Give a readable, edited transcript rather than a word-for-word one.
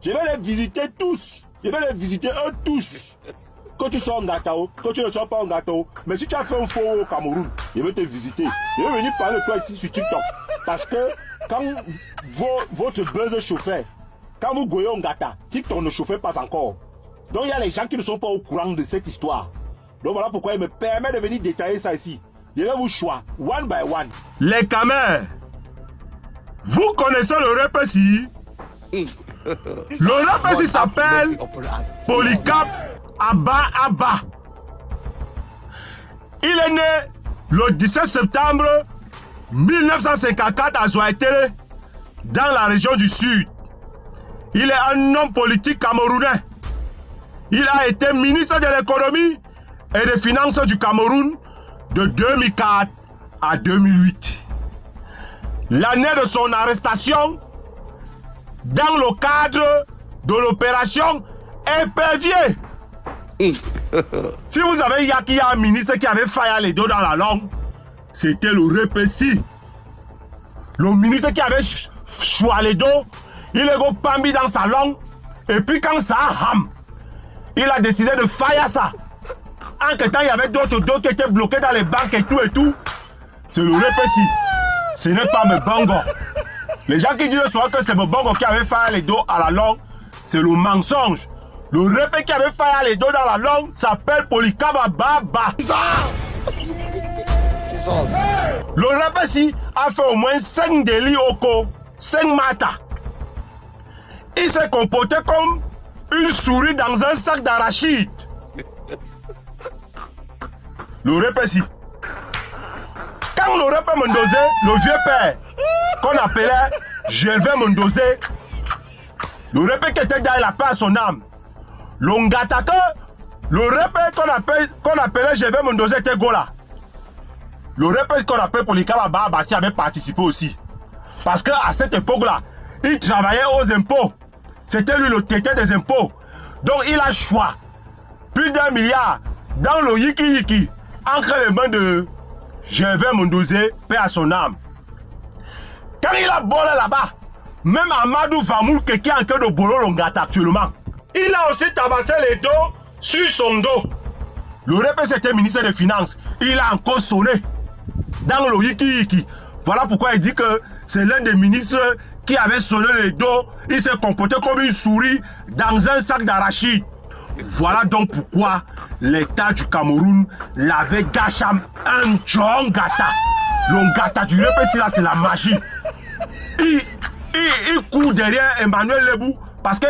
Je vais les visiter tous. Je vais les visiter eux tous. Que tu sois en Ngatao, que tu ne sois pas en Ngatao, mais si tu as fait un faux au Cameroun, je vais te visiter. Je vais venir parler de toi ici sur TikTok. Parce que quand votre buzz chauffait, quand vous goyez en Ngata, TikTok ne chauffait pas encore. Donc il y a les gens qui ne sont pas au courant de cette histoire. Donc voilà pourquoi il me permet de venir détailler ça ici. Je vais vous choisir, one by one. Les Camers, vous connaissez le RPC? Le RPC s'appelle Polycap Abba. Il est né le 17 septembre 1954 à Zouaïtélé, dans la région du Sud. Il est un homme politique camerounais. Il a été ministre de l'économie et des finances du Cameroun de 2004 à 2008. L'année de son arrestation, dans le cadre de l'opération Épervier. Si vous avez qu'il y a un ministre qui avait failli les dos dans la langue, c'était le RPC. Le ministre qui avait choisi les dos, il est pambi dans sa langue, et puis quand ça a ham, il a décidé de faillir ça. En que temps, il y avait d'autres dos qui étaient bloqués dans les banques et tout. C'est le RPC. Ce n'est pas mes bongos. Les gens qui disent souvent que c'est mes bongos qui avait failli les dos à la langue, c'est le mensonge. Le RPC qui avait failli les dos dans la langue s'appelle Polycap Abba. Le RPC a fait au moins 5 délits au co, 5 matas. Il s'est comporté comme une souris dans un sac d'arachide. Le RPC. Quand le RPC Mondosé, le vieux père, qu'on appelait Gervais Mondosé, le RPC qui était dans la paix à son âme, le Ngataka, le RPC qu'on appelait Gervais Mondosé était Gola. Le RPC qu'on appelle Polycap Abba avait participé aussi. Parce qu'à cette époque-là, il travaillait aux impôts. C'était lui le tété des impôts. Donc il a choisi plus d'1 milliard dans le Yiki entre les mains de Gervais Mondosé, paix à son âme. Quand il a volé là-bas, même Amadou Vamoul qui est en train de voler l'Ongata actuellement, il a aussi tabassé les dos sur son dos. Le RPC était ministre des Finances. Il a encore sonné dans le Yiki. Voilà pourquoi il dit que c'est l'un des ministres qui avait sonné les dos. Il s'est comporté comme une souris dans un sac d'arachide. Voilà donc pourquoi l'État du Cameroun l'avait gâché un John Ngata. Le Ngata du RPC là, c'est la magie. Il court derrière Emmanuel Lebou parce que